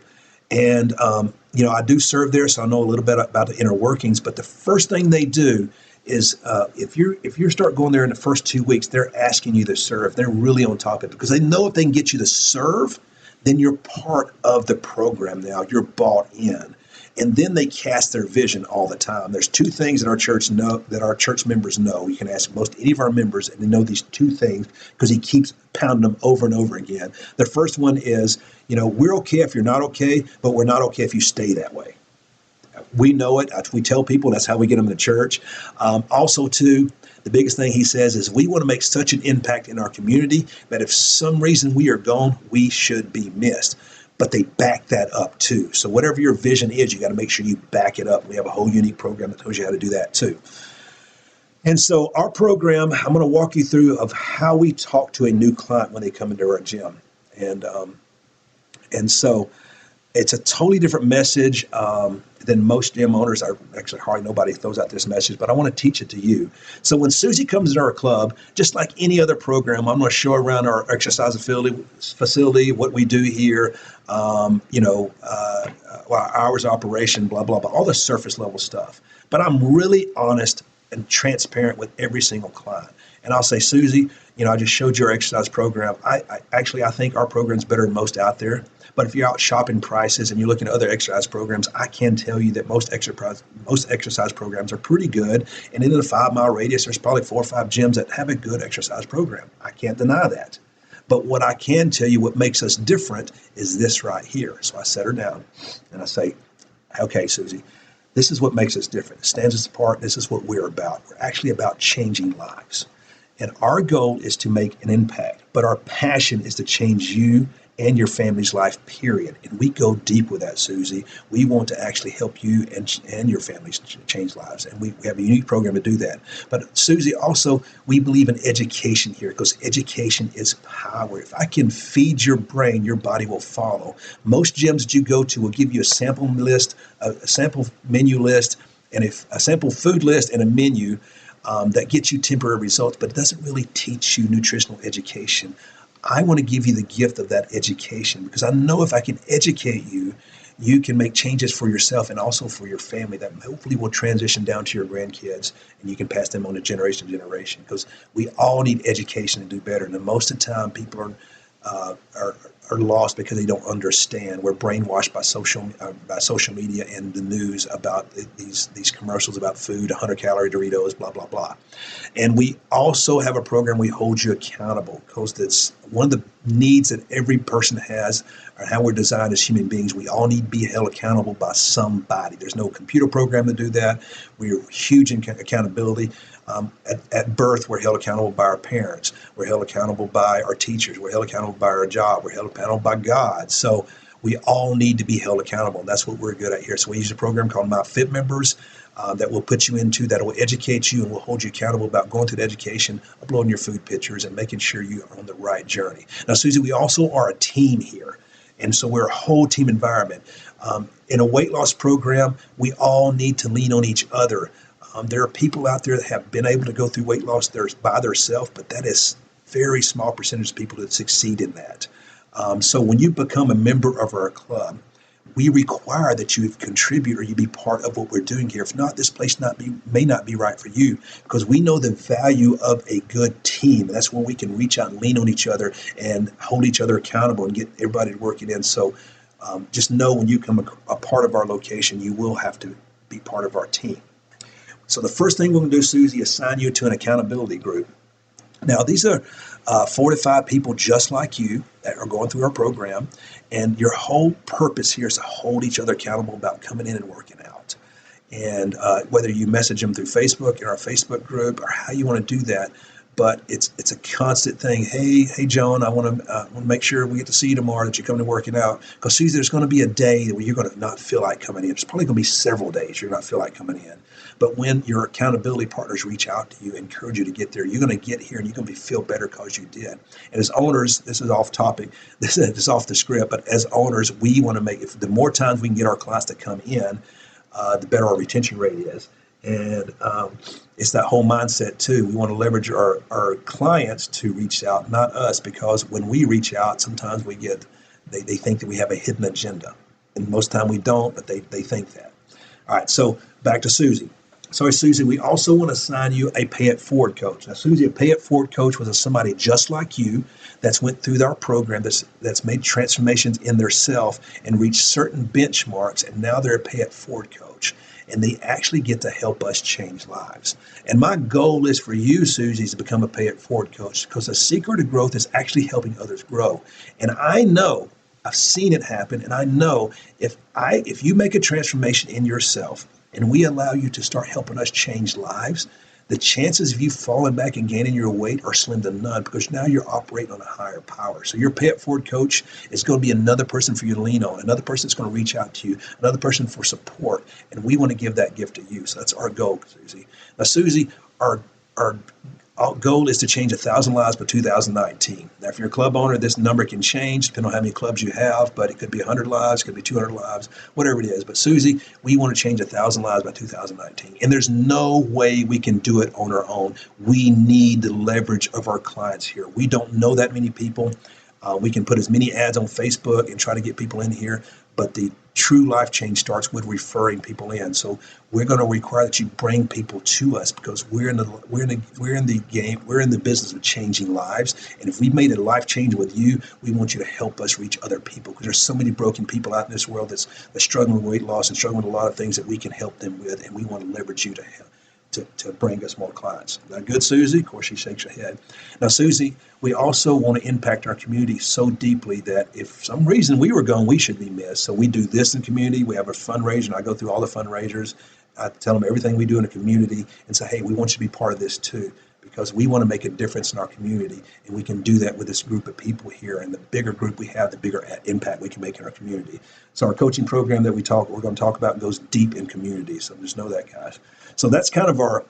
And, I do serve there, so I know a little bit about the inner workings, but the first thing they do is if you start going there in the first 2 weeks, they're asking you to serve. They're really on top of it because they know if they can get you to serve, then you're part of the program now. You're bought in. And then they cast their vision all the time. There's 2 things that our church members know. You can ask most any of our members, and they know these 2 things because he keeps pounding them over and over again. The first one is, we're okay if you're not okay, but we're not okay if you stay that way. We know it. We tell people that's how we get them to church. Also, too, the biggest thing he says is we want to make such an impact in our community that if some reason we are gone, we should be missed. But they back that up, too. So whatever your vision is, you got to make sure you back it up. We have a whole unique program that tells you how to do that, too. And so our program, I'm going to walk you through of how we talk to a new client when they come into our gym. And so it's a totally different message than most gym owners. Actually, hardly nobody throws out this message, but I want to teach it to you. So when Susie comes into our club, just like any other program, I'm going to show around our exercise facility, what we do here, our hours of operation, blah, blah, blah, all the surface level stuff. But I'm really honest and transparent with every single client. And I'll say, Susie, I just showed you our exercise program. I think our program's better than most out there. But if you're out shopping prices and you're looking at other exercise programs, I can tell you that most exercise programs are pretty good. And in a 5-mile radius, there's probably 4 or 5 gyms that have a good exercise program. I can't deny that. But what I can tell you, what makes us different is this right here. So I set her down and I say, okay, Susie, this is what makes us different. It stands us apart. This is what we're about. We're actually about changing lives. And our goal is to make an impact. But our passion is to change you and your family's life, period. And we go deep with that, Susie. We want to actually help you and your families change lives. And we have a unique program to do that. But Susie, also, we believe in education here because education is power. If I can feed your brain, your body will follow. Most gyms that you go to will give you a sample list, a sample menu list, and a sample food list and a menu that gets you temporary results, but it doesn't really teach you nutritional education. I want to give you the gift of that education because I know if I can educate you, you can make changes for yourself and also for your family that hopefully will transition down to your grandkids and you can pass them on to generation to generation because we all need education to do better. And most of the time people are lost because they don't understand. We're brainwashed by social media and the news about these commercials about food, 100-calorie Doritos, blah blah blah. And we also have a program we hold you accountable, because that's one of the needs that every person has, or how we're designed as human beings. We all need to be held accountable by somebody. There's no computer program to do that. We're huge in accountability. At birth, we're held accountable by our parents. We're held accountable by our teachers. We're held accountable by our job. We're held accountable by God. So we all need to be held accountable. And that's what we're good at here. So we use a program called My Fit Members that will put you into, that will educate you and will hold you accountable about going through the education, uploading your food pictures, and making sure you are on the right journey. Now, Susie, we also are a team here. And so we're a whole team environment. In a weight loss program, we all need to lean on each other. There are people out there that have been able to go through weight loss by themselves, but that is very small percentage of people that succeed in that. So when you become a member of our club, we require that you contribute or you be part of what we're doing here. If not, this place may not be right for you, because we know the value of a good team. That's when we can reach out and lean on each other and hold each other accountable and get everybody to work it in. So just know when you become a part of our location, you will have to be part of our team. So the first thing we're going to do, Susie, is assign you to an accountability group. Now, these are 4 to 5 people just like you that are going through our program, and your whole purpose here is to hold each other accountable about coming in and working out. And whether you message them through Facebook in our Facebook group or how you want to do that, but it's a constant thing. Hey, John, I want to make sure we get to see you tomorrow, that you come to working out. Because Susie, there's going to be a day where you're going to not feel like coming in. It's probably going to be several days you're not feel like coming in. But when your accountability partners reach out to you, encourage you to get there, you're going to get here and you're going to feel better because you did. And as owners, this is off topic, this is off the script, but as owners, we want to the more times we can get our clients to come in, the better our retention rate is. And it's that whole mindset too. We want to leverage our clients to reach out, not us, because when we reach out, sometimes they think that we have a hidden agenda. And most of the time we don't, but they think that. All right, so back to Susie. So Susie, we also want to assign you a Pay It Forward coach. Now, Susie, a Pay It Forward coach was somebody just like you that's went through our program, that's made transformations in their self and reached certain benchmarks, and now they're a Pay It Forward coach. And they actually get to help us change lives. And my goal is for you, Susie, is to become a Pay It Forward coach, because the secret of growth is actually helping others grow. And I know, I've seen it happen, and I know if you make a transformation in yourself and we allow you to start helping us change lives, the chances of you falling back and gaining your weight are slim to none, because now you're operating on a higher power. So your Pay It Forward coach is going to be another person for you to lean on, another person that's going to reach out to you, another person for support, and we want to give that gift to you. So that's our goal, Susie. Now, Susie, our goal is to change 1,000 lives by 2019. Now, if you're a club owner, this number can change depending on how many clubs you have, but it could be 100 lives, it could be 200 lives, whatever it is. But Susie, we want to change 1,000 lives by 2019. And there's no way we can do it on our own. We need the leverage of our clients here. We don't know that many people. We can put as many ads on Facebook and try to get people in here, but the true life change starts with referring people in. So we're going to require that you bring people to us, because we're in the business of changing lives. And if we made a life change with you, we want you to help us reach other people, because there's so many broken people out in this world that's struggling with weight loss and struggling with a lot of things that we can help them with, and we want to leverage you to help. To bring us more clients. Now, good, Susie? Of course, she shakes her head. Now, Susie, we also want to impact our community so deeply that if for some reason we were gone, we should be missed. So we do this in community. We have a fundraiser, and I go through all the fundraisers. I tell them everything we do in the community and say, hey, we want you to be part of this too, because we want to make a difference in our community, and we can do that with this group of people here. And the bigger group we have, the bigger impact we can make in our community. So our coaching program that we're going to talk about goes deep in community. So just know that, guys. So that's kind of our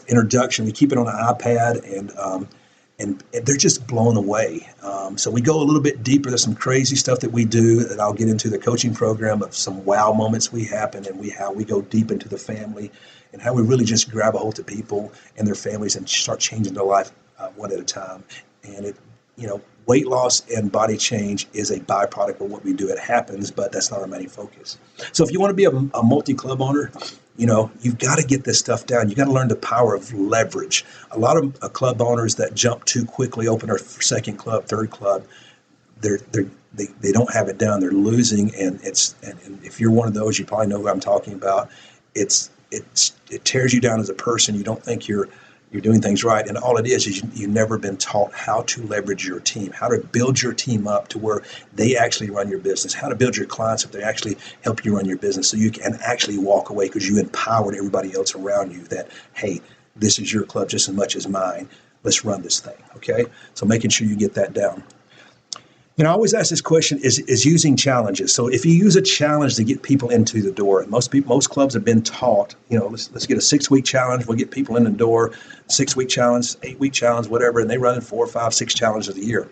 introduction. We keep it on an iPad, and they're just blown away. So we go a little bit deeper. There's some crazy stuff that we do that I'll get into the coaching program, of some wow moments we happen, and how we go deep into the family, and how we really just grab a hold of people and their families and start changing their life one at a time. And weight loss and body change is a byproduct of what we do. It happens, but that's not our main focus. So if you want to be a multi-club owner, you've got to get this stuff down. You got to learn the power of leverage. A lot of club owners that jump too quickly, open their second club, third club, they don't have it down. They're losing, and if you're one of those, you probably know who I'm talking about. It tears you down as a person. You don't think you're doing things right, and all it is you've never been taught how to leverage your team, how to build your team up to where they actually run your business, how to build your clients if they actually help you run your business, so you can actually walk away because you empowered everybody else around you that, hey, this is your club just as much as mine. Let's run this thing, okay? So making sure you get that down. I always ask this question, is using challenges. So if you use a challenge to get people into the door, and most clubs have been taught, let's get a 6-week challenge. We'll get people in the door, 6-week challenge, 8-week challenge, whatever, and they run 4, 5, 6 challenges a year.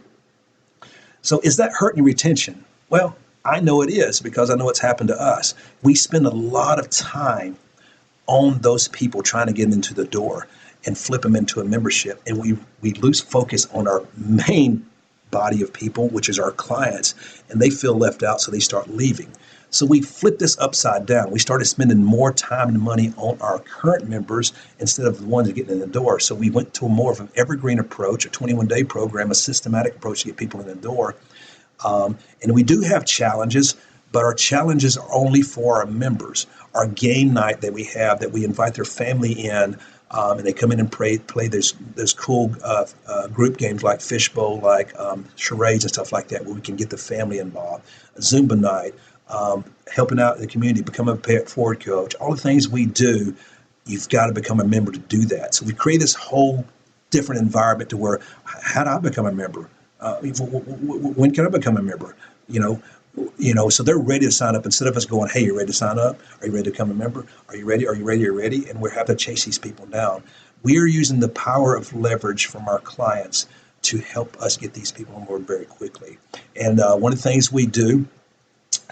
So is that hurting retention? Well, I know it is because I know it's happened to us. We spend a lot of time on those people trying to get them into the door and flip them into a membership, and we lose focus on our main body of people, which is our clients, and they feel left out, so they start leaving. So we flipped this upside down. We started spending more time and money on our current members instead of the ones getting in the door. So we went to more of an evergreen approach, a 21-day program, a systematic approach to get people in the door. And we do have challenges, but our challenges are only for our members. Our game night that we have, that we invite their family in, and they come in and play those cool group games like fishbowl, like charades and stuff like that, where we can get the family involved. A Zumba night, helping out in the community, become a pay it forward coach. All the things we do, you've got to become a member to do that. So we create this whole different environment to where, how do I become a member? When can I become a member? So they're ready to sign up instead of us going, hey, you ready to sign up? Are you ready to become a member? Are you ready? Are you ready? Are you ready? And we have to chase these people down. We are using the power of leverage from our clients to help us get these people on board very quickly. And one of the things we do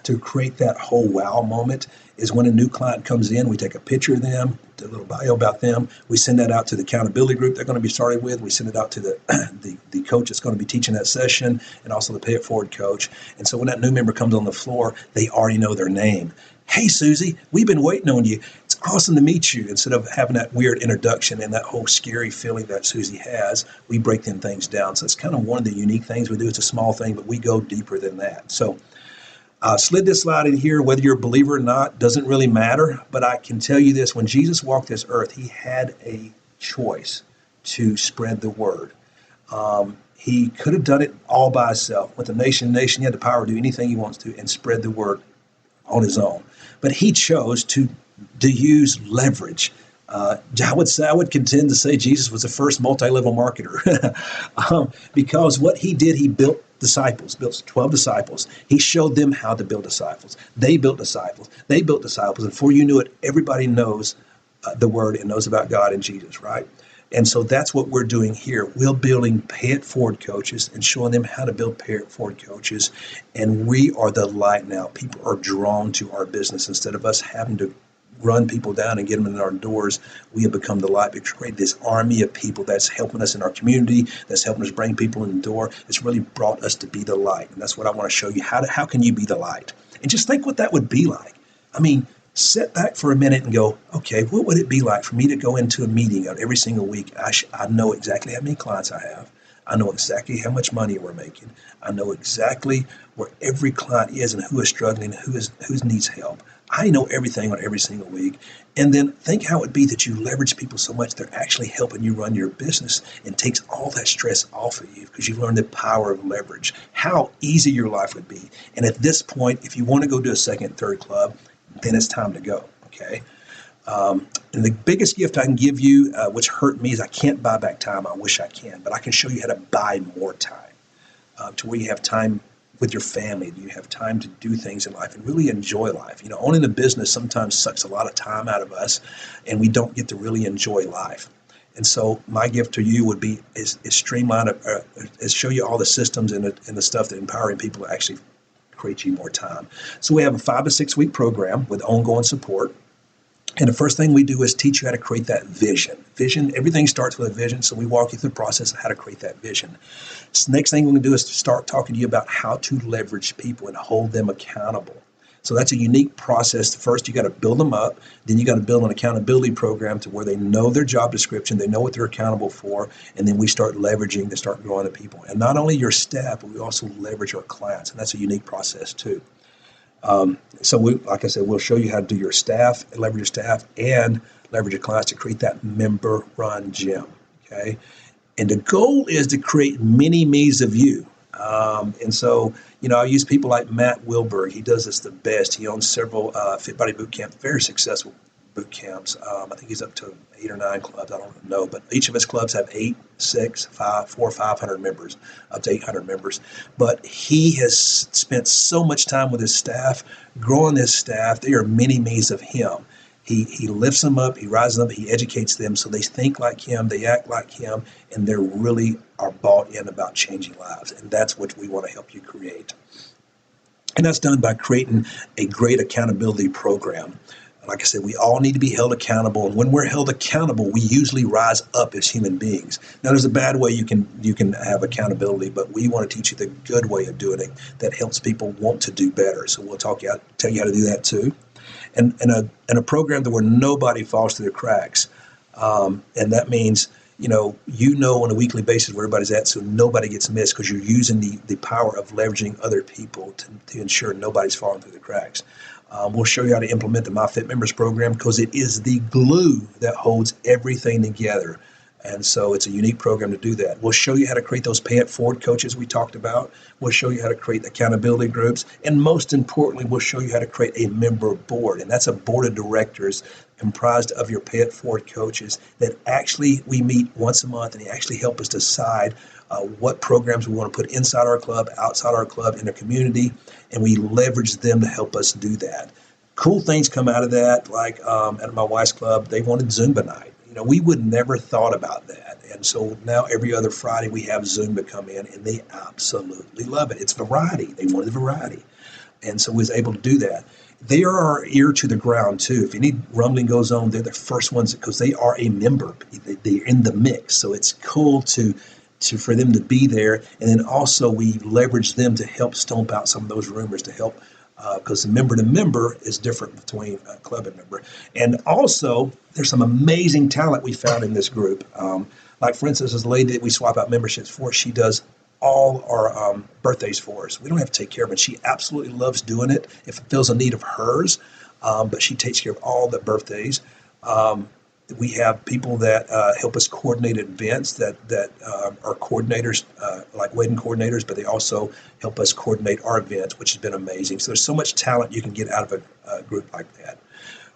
to create that whole wow moment is when a new client comes in, we take a picture of them, a little bio about them. We send that out to the accountability group they're going to be starting with. We send it out to the coach that's going to be teaching that session, and also the pay it forward coach. And so when that new member comes on the floor, they already know their name. Hey, Susie, we've been waiting on you. It's awesome to meet you. Instead of having that weird introduction and that whole scary feeling that Susie has, we break them things down. So it's kind of one of the unique things we do. It's a small thing, but we go deeper than that. So slid this slide in here, whether you're a believer or not, doesn't really matter. But I can tell you this, when Jesus walked this earth, he had a choice to spread the word. He could have done it all by himself. With the nation, he had the power to do anything he wants to and spread the word on his own. But he chose to use leverage. I would contend to say Jesus was the first multi-level marketer because what he did, he built 12 disciples. He showed them how to build disciples. They built disciples. And before you knew it, everybody knows the word and knows about God and Jesus, right? And so that's what we're doing here. We're building pay it forward coaches and showing them how to build pay it forward coaches. And we are the light now. People are drawn to our business instead of us having to run people down and get them in our doors. We have become the light. We've created this army of people that's helping us in our community, that's helping us bring people in the door. It's really brought us to be the light. And that's what I want to show you. How can you be the light? And just think what that would be like. I mean, sit back for a minute and go, okay, what would it be like for me to go into a meeting every single week? I know exactly how many clients I have. I know exactly how much money we're making. I know exactly where every client is and who is struggling, who needs help. I know everything on every single week. And then think how it would be that you leverage people so much they're actually helping you run your business and takes all that stress off of you because you've learned the power of leverage, how easy your life would be. And at this point, if you want to go to a second, third club, then it's time to go, okay? And the biggest gift I can give you, which hurt me, is I can't buy back time. I wish I can, but I can show you how to buy more time to where you have time with your family. You have time to do things in life and really enjoy life. Owning a business sometimes sucks a lot of time out of us, and we don't get to really enjoy life. And so my gift to you would be is streamline it, is show you all the systems and the stuff that empowering people to actually create you more time. So we have a 5 to 6 week program with ongoing support. And the first thing we do is teach you how to create that vision. Vision, everything starts with a vision, so we walk you through the process of how to create that vision. So next thing we're going to do is to start talking to you about how to leverage people and hold them accountable. So that's a unique process. First, you got to build them up. Then you got to build an accountability program to where they know their job description, they know what they're accountable for, and then we start leveraging to start growing the people. And not only your staff, but we also leverage our clients, and that's a unique process too. So like I said, we'll show you how to do your staff, leverage your staff, and leverage your clients to create that member-run gym. Okay, and the goal is to create mini me's of you. And so, I use people like Matt Wilberg. He does this the best. He owns several Fit Body boot camps, very successful boot camps. I think he's up to 8 or 9 clubs. I don't know, but each of his clubs have 8, 6, 5, 4, 500 members, up to 800 members. But he has spent so much time with his staff, growing his staff. They are mini me's of him. He lifts them up, he rises them up, he educates them so they think like him, they act like him, and they really are bought in about changing lives. And that's what we want to help you create. And that's done by creating a great accountability program. Like I said, we all need to be held accountable. And when we're held accountable, we usually rise up as human beings. Now, there's a bad way you can have accountability, but we want to teach you the good way of doing it that helps people want to do better. So we'll tell you how to do that too. And a program where nobody falls through the cracks. And that means, on a weekly basis where everybody's at, so nobody gets missed, because you're using the power of leveraging other people to ensure nobody's falling through the cracks. We'll show you how to implement the MyFit Members program, because it is the glue that holds everything together. And so it's a unique program to do that. We'll show you how to create those pay it forward coaches we talked about. We'll show you how to create accountability groups. And most importantly, we'll show you how to create a member board. And that's a board of directors comprised of your pay it forward coaches that actually we meet once a month, and they actually help us decide what programs we want to put inside our club, outside our club, in the community. And we leverage them to help us do that. Cool things come out of that, like at my wife's club, they wanted Zumba night. We would never thought about that. And so now every other Friday we have Zumba come in, and they absolutely love it. It's variety. They wanted variety. And so we was able to do that. They are our ear to the ground too. If any rumbling goes on, they're the first ones, because they are a member. They're in the mix. So it's cool for them to be there. And then also we leverage them to help stomp out some of those rumors, to help because member to member is different between club and member. And also, there's some amazing talent we found in this group. Like, for instance, this lady that we swap out memberships for, she does all our birthdays for us. We don't have to take care of it. She absolutely loves doing it if it fills a need of hers, but she takes care of all the birthdays. We have people that help us coordinate events that are coordinators, like wedding coordinators, but they also help us coordinate our events, which has been amazing. So there's so much talent you can get out of a group like that.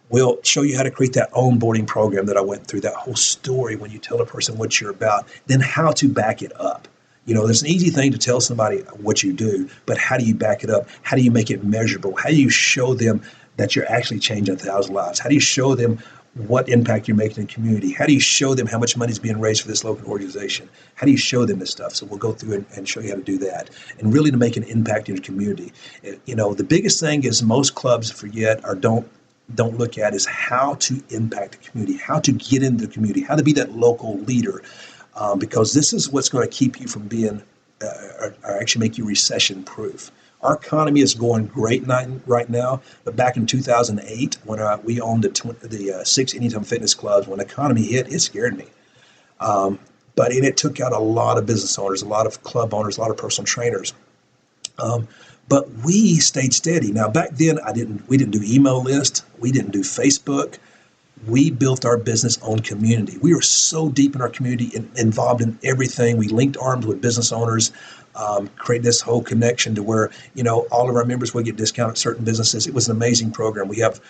We'll show you how to create that onboarding program that I went through, that whole story when you tell a person what you're about, then how to back it up. There's an easy thing to tell somebody what you do, but how do you back it up? How do you make it measurable? How do you show them that you're actually changing 1,000 lives? How do you show them what impact you're making in the community? How do you show them how much money is being raised for this local organization? How do you show them this stuff? So we'll go through and show you how to do that, and really to make an impact in the community. The biggest thing is most clubs forget or don't look at is how to impact the community, how to get into the community, how to be that local leader, because this is what's going to keep you from being or actually make you recession proof. Our economy is going great right now, but back in 2008, when we owned the 6 Anytime Fitness clubs, when the economy hit, it scared me. But it took out a lot of business owners, a lot of club owners, a lot of personal trainers. But we stayed steady. Now, back then, we didn't do email lists. We didn't do Facebook. We built our business on community. We were so deep in our community, involved in everything. We linked arms with business owners, created this whole connection to where, all of our members would get discounted at certain businesses. It was an amazing program. We have,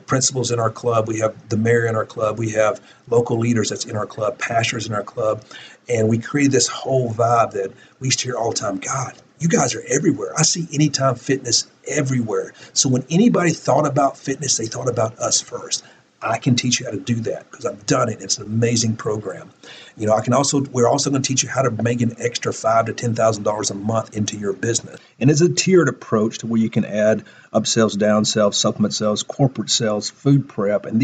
principals in our club. We have the mayor in our club. We have local leaders that's in our club, pastors in our club. And we created this whole vibe that we used to hear all the time. God, you guys are everywhere. I see Anytime Fitness everywhere. So when anybody thought about fitness, they thought about us first. I can teach you how to do that because I've done it. It's an amazing program. We're also going to teach you how to make an extra $5,000 to $10,000 a month into your business. And it's a tiered approach to where you can add upsells, downsells, supplement sales, corporate sales, food prep. And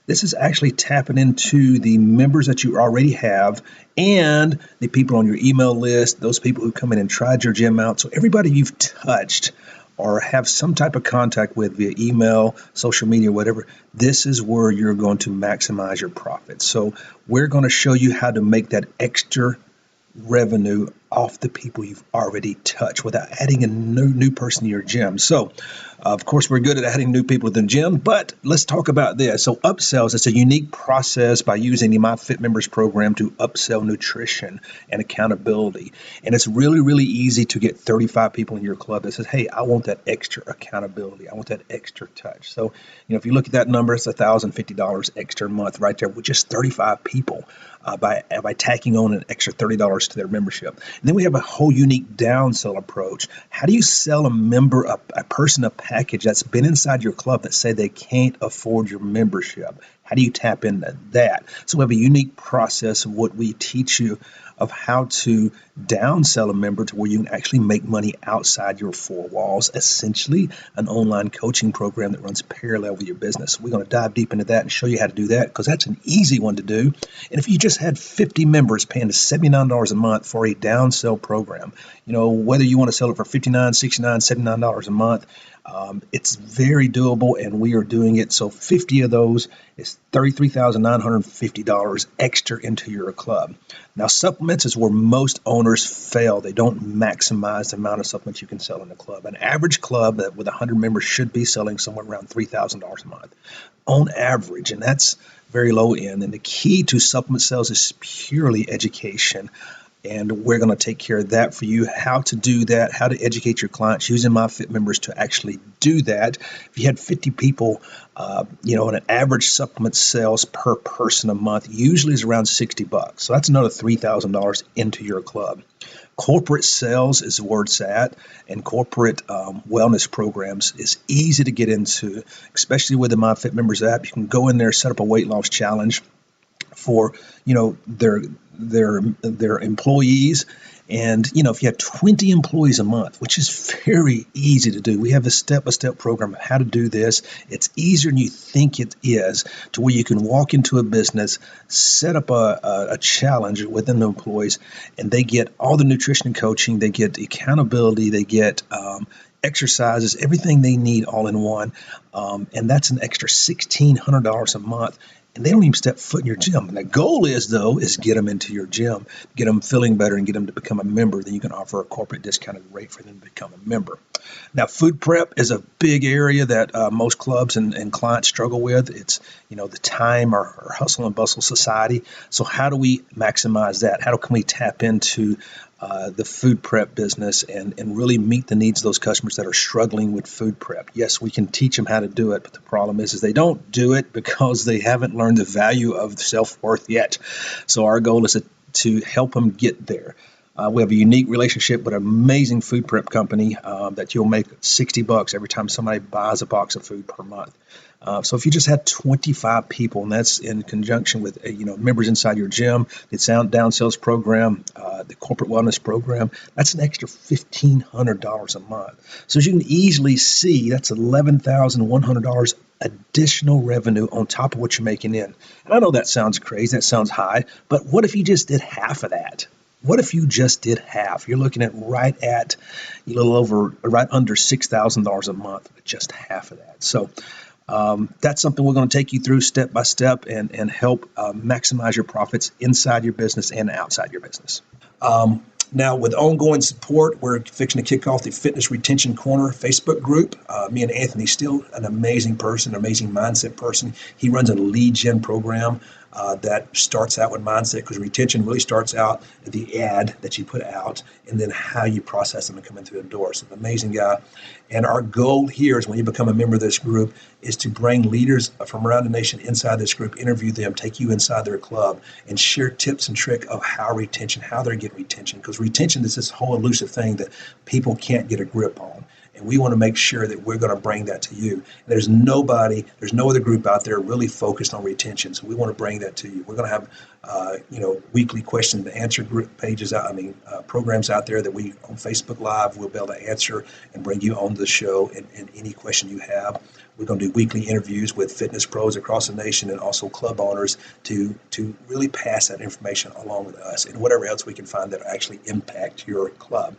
this is actually tapping into the members that you already have and the people on your email list, those people who come in and tried your gym out. So everybody you've touched or have some type of contact with via email, social media, whatever, this is where you're going to maximize your profits. So we're going to show you how to make that extra revenue off the people you've already touched without adding a new person to your gym. So, of course, we're good at adding new people to the gym, but let's talk about this. So upsells, it's a unique process by using the My Fit Members program to upsell nutrition and accountability. And it's really, really easy to get 35 people in your club that says, hey, I want that extra accountability. I want that extra touch. So, if you look at that number, it's $1,050 extra a month right there with just 35 people by tacking on an extra $30 to their membership. And then we have a whole unique downsell approach. How do you sell a member, a person, a package that's been inside your club that say they can't afford your membership? How do you tap into that? So we have a unique process of what we teach you of how to downsell a member to where you can actually make money outside your four walls, essentially an online coaching program that runs parallel with your business. We're going to dive deep into that and show you how to do that because that's an easy one to do. And if you just had 50 members paying $79 a month for a downsell program, whether you want to sell it for $59, $69, $79 a month, it's very doable, and we are doing it. So 50 of those is $33,950 extra into your club. Now, supplements is where most owners fail. They don't maximize the amount of supplements you can sell in the club. An average club that with 100 members should be selling somewhere around $3,000 a month on average, and that's very low end. And the key to supplement sales is purely education. And we're going to take care of that for you, how to do that, how to educate your clients using My Fit Members to actually do that. If you had 50 people, an average supplement sales per person a month usually is around $60. So that's another $3,000 into your club. Corporate sales is where it's at, and corporate wellness programs is easy to get into, especially with the My Fit Members app. You can go in there, set up a weight loss challenge for their employees. And if you have 20 employees a month, which is very easy to do, we have a step-by-step program of how to do this. It's easier than you think it is, to where you can walk into a business, set up a challenge within the employees, and they get all the nutrition and coaching, they get accountability, they get exercises, everything they need all in one. And that's an extra $1,600 a month. And they don't even step foot in your gym. And the goal is get them into your gym, get them feeling better, and get them to become a member. Then you can offer a corporate discounted rate for them to become a member. Now, food prep is a big area that most clubs and clients struggle with. It's, the time, our hustle and bustle society. So how do we maximize that? How can we tap into the food prep business and really meet the needs of those customers that are struggling with food prep? Yes, we can teach them how to do it, but the problem is they don't do it because they haven't learned the value of self-worth yet. So our goal is to help them get there. We have a unique relationship with an amazing food prep company that you'll make $60 every time somebody buys a box of food per month. So if you just had 25 people, and that's in conjunction with members inside your gym, the down sales program, the corporate wellness program, that's an extra $1,500 a month. So as you can easily see, that's $11,100 additional revenue on top of what you're making in. And I know that sounds crazy, that sounds high, but what if you just did half of that? What if you just did half? You're looking at right under $6,000 a month with just half of that. So that's something we're going to take you through step by step and help maximize your profits inside your business and outside your business. Now, with ongoing support, we're fixing to kick off the Fitness Retention Corner Facebook group. Me and Anthony Steele, an amazing person, an amazing mindset person. He runs a lead gen program that starts out with mindset, because retention really starts out at the ad that you put out and then how you process them and come in through the door. So an amazing guy. And our goal here is, when you become a member of this group, is to bring leaders from around the nation inside this group, interview them, take you inside their club, and share tips and tricks of how they're getting retention. Because retention is this whole elusive thing that people can't get a grip on. And we want to make sure that we're going to bring that to you. There's no other group out there really focused on retention. So we want to bring that to you. We're going to have, weekly question and answer group pages programs out there that we on Facebook Live will be able to answer and bring you on the show and any question you have. We're going to do weekly interviews with fitness pros across the nation and also club owners to really pass that information along with us and whatever else we can find that will actually impact your club.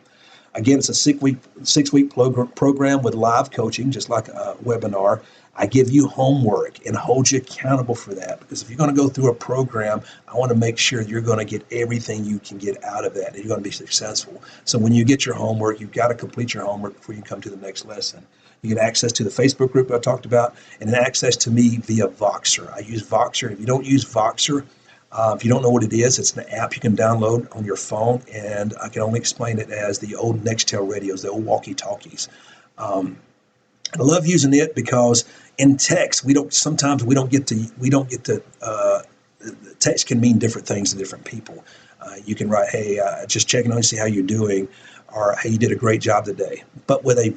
Again, it's a 6-week program with live coaching, just like a webinar. I give you homework and hold you accountable for that, because if you're going to go through a program, I want to make sure you're going to get everything you can get out of that and you're going to be successful. So when you get your homework, you've got to complete your homework before you come to the next lesson. You get access to the Facebook group I talked about, and then access to me via Voxer. I use Voxer. If you don't use Voxer, if you don't know what it is, it's an app you can download on your phone, and I can only explain it as the old Nextel radios, the old walkie-talkies. I love using it because in text sometimes we don't get to text can mean different things to different people. You can write, hey, just checking on you, see how you're doing, or hey, you did a great job today. But with a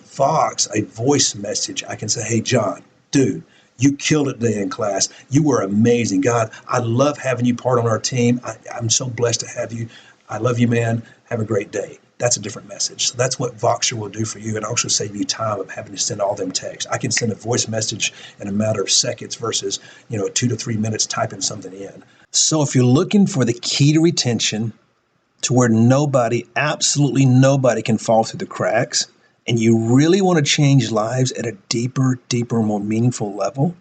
voice message, I can say, hey, John, dude, you killed it today in class. You were amazing. God, I love having you part on our team. I'm so blessed to have you. I love you, man. Have a great day. That's a different message. So that's what Voxer will do for you, and also save you time of having to send all them texts. I can send a voice message in a matter of seconds versus 2 to 3 minutes typing something in. So if you're looking for the key to retention, to where absolutely nobody can fall through the cracks, and you really want to change lives at a deeper, more meaningful level,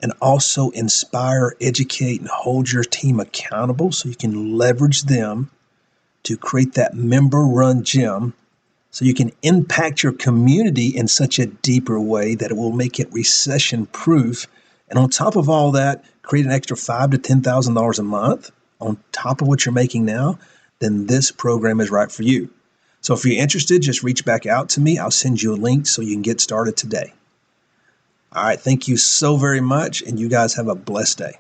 and also inspire, educate, and hold your team accountable so you can leverage them to create that member-run gym so you can impact your community in such a deeper way that it will make it recession-proof. And on top of all that, create an extra $5,000 to $10,000 a month on top of what you're making now, then this program is right for you. So if you're interested, just reach back out to me. I'll send you a link so you can get started today. All right, thank you so very much, and you guys have a blessed day.